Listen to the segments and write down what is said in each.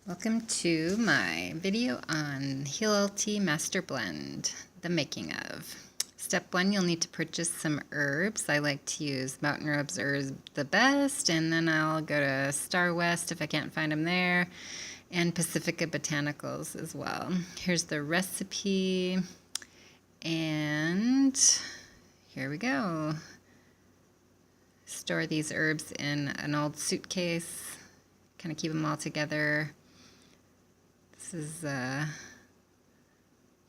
Welcome to my video on Heal LT Master Blend, the making of. Step 1, you'll need to purchase some herbs. I like to use Mountain Rose herbs the best, and then I'll go to Star West if I can't find them there, and Pacifica Botanicals as well. Here's the recipe, and here we go. Store these herbs in an old suitcase, kind of keep them all together. This is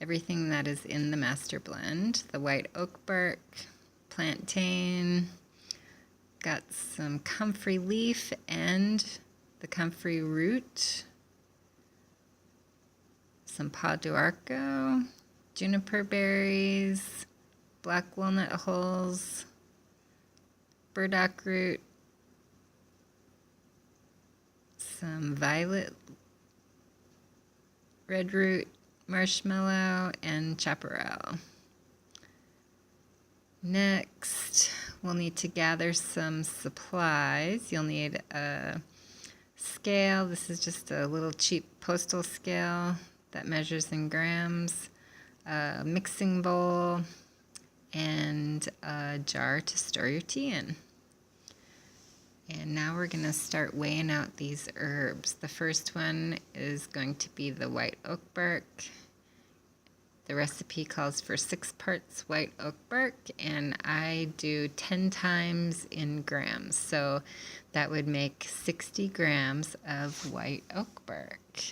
everything that is in the master blend. The white oak bark, plantain, got some comfrey leaf and the comfrey root, some pau d'arco, juniper berries, black walnut hulls, burdock root, some violet red root, marshmallow, and chaparral. Next, we'll need to gather some supplies. You'll need a scale. This is just a little cheap postal scale that measures in grams, a mixing bowl, and a jar to store your tea in. And now we're going to start weighing out these herbs. The first one is going to be the white oak bark. The recipe calls for 6 parts white oak bark, and I do 10 times in grams. So that would make 60 grams of white oak bark.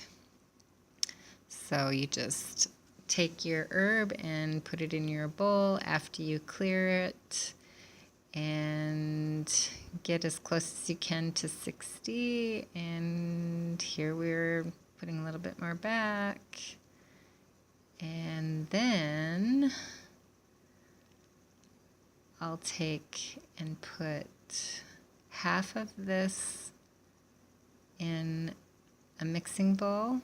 So you just take your herb and put it in your bowl after you clear it, and get as close as you can to 60. And here we're putting a little bit more back. And then I'll take and put half of this in a mixing bowl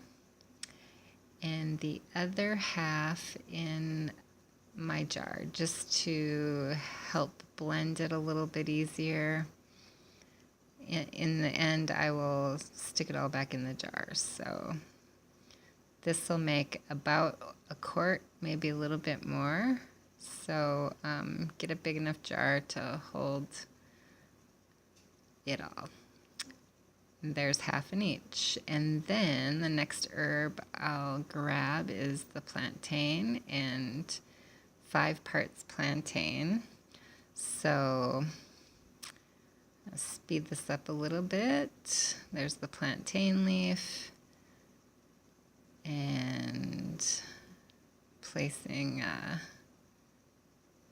and the other half in my jar, just to help blend it a little bit easier. In the end, I will stick it all back in the jar. So this will make about a quart, maybe a little bit more. So get a big enough jar to hold it all. And there's half in each. And then the next herb I'll grab is the plantain, and 5 parts plantain. So I'll speed this up a little bit. There's the plantain leaf, and placing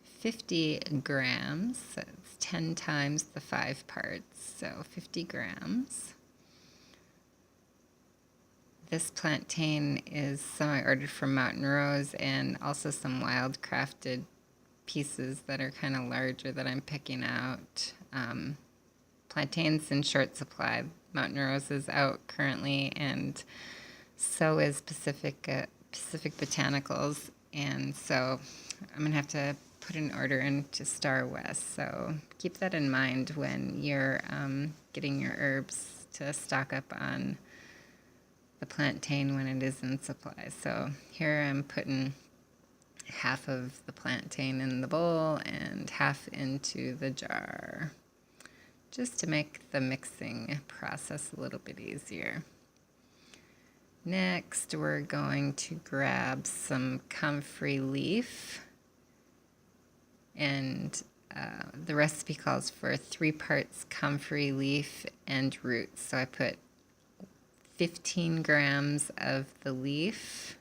50 grams. So it's 10 times the 5 parts, so 50 grams. This plantain is some I ordered from Mountain Rose, and also some wild crafted pieces that are kind of larger that I'm picking out. Plantain's in short supply. Mountain Rose is out currently, and so is Pacific Botanicals. And so I'm going to have to put an order into Star West. So keep that in mind when you're getting your herbs to stock up on the plantain when it is in supply. So here I'm putting half of the plantain in the bowl and half into the jar, just to make the mixing process a little bit easier. Next, we're going to grab some comfrey leaf, and the recipe calls for 3 parts comfrey leaf and roots. So I put 15 grams of the leaf,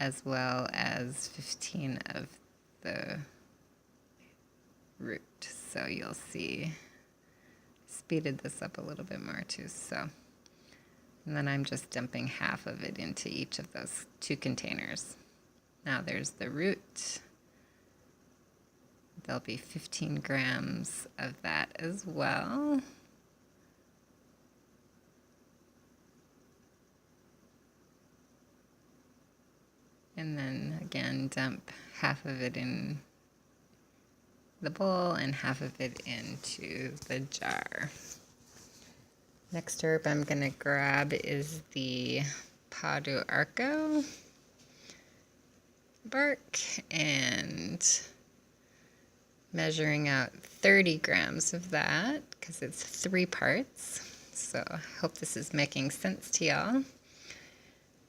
as well as 15 of the root. So you'll see, speeded this up a little bit more too. So, and then I'm just dumping half of it into each of those 2 containers. Now there's the root. There'll be 15 grams of that as well. And then again, dump half of it in the bowl and half of it into the jar. Next herb I'm going to grab is the Pau d'Arco bark, and measuring out 30 grams of that because it's 3 parts. So I hope this is making sense to y'all.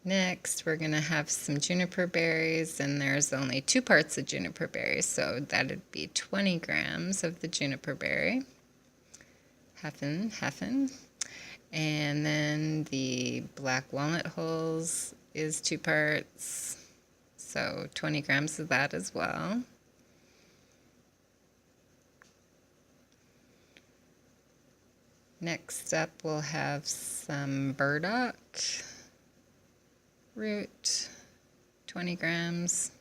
Next, we're going to have some juniper berries, and there's only 2 parts of juniper berries, so that'd be 20 grams of the juniper berry. Half in. And then the black walnut hulls is 2 parts, so 20 grams of that as well. Next up, we'll have some burdock root, 20 grams.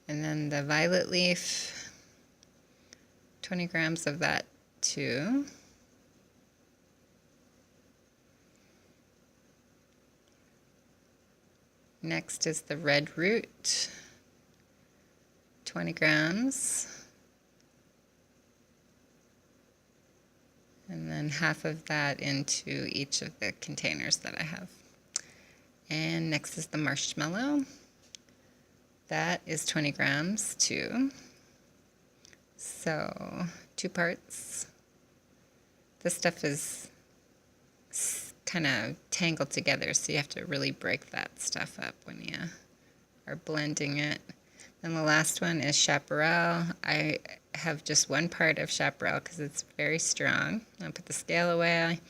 And then the violet leaf, 20 grams of that too. Next is the red root, 20 grams. And then half of that into each of the containers that I have. And next is the marshmallow. That is 20 grams too. So 2 parts. This stuff is kind of tangled together, so you have to really break that stuff up when you are blending it. Then the last one is chaparral. I have just 1 part of chaparral because it's very strong. I'll put the scale away,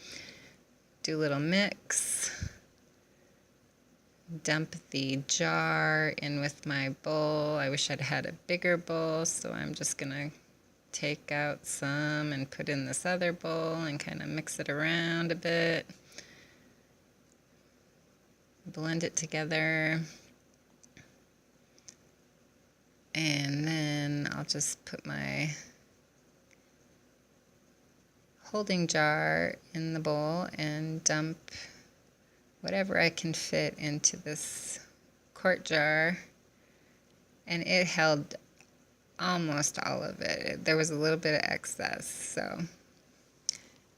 do a little mix, dump the jar in with my bowl. I wish I'd had a bigger bowl, so I'm just gonna take out some and put in this other bowl and kind of mix it around a bit. Blend it together. And then I'll just put my holding jar in the bowl and dump whatever I can fit into this quart jar. And it held almost all of it. There was a little bit of excess. So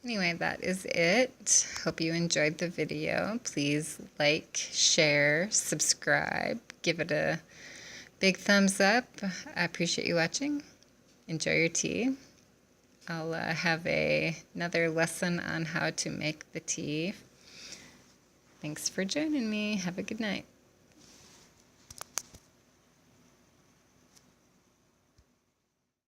anyway, that is it. Hope you enjoyed the video. Please like, share, subscribe, give it a big thumbs up. I appreciate you watching. Enjoy your tea. I'll have another lesson on how to make the tea. Thanks for joining me. Have a good night.